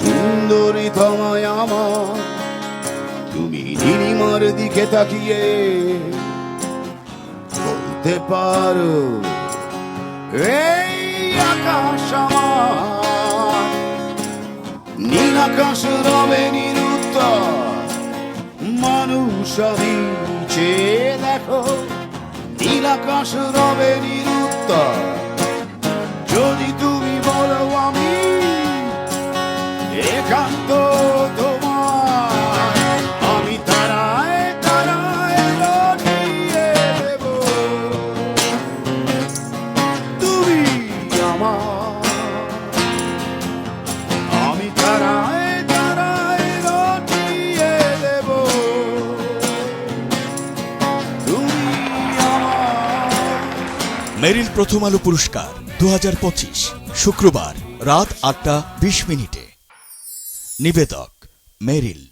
সুন্দরী তোমায় আমার, তুমি নীলিমার দিকে তাকিয়ে বলতে পারো এই আকাশ আমার। নীল আকাশ রবে নিরুত্তর, মানুষ আমি চেয়ে দেখো, নীল আকাশ রবে নিরুত্তর। যদি তুমি বলো আমি একান্ত তোমার, আমি তারায় তারায় লটিয়ে দেব। তুমি আমার, আমি তারায় তারায় লটিয়ে দেব। তুমি আমার। মেরিল প্রথম আলো পুরস্কার 2025 শুক্রবার রাত 8টা 20 মিনিটে। নিবেদক মেরিল।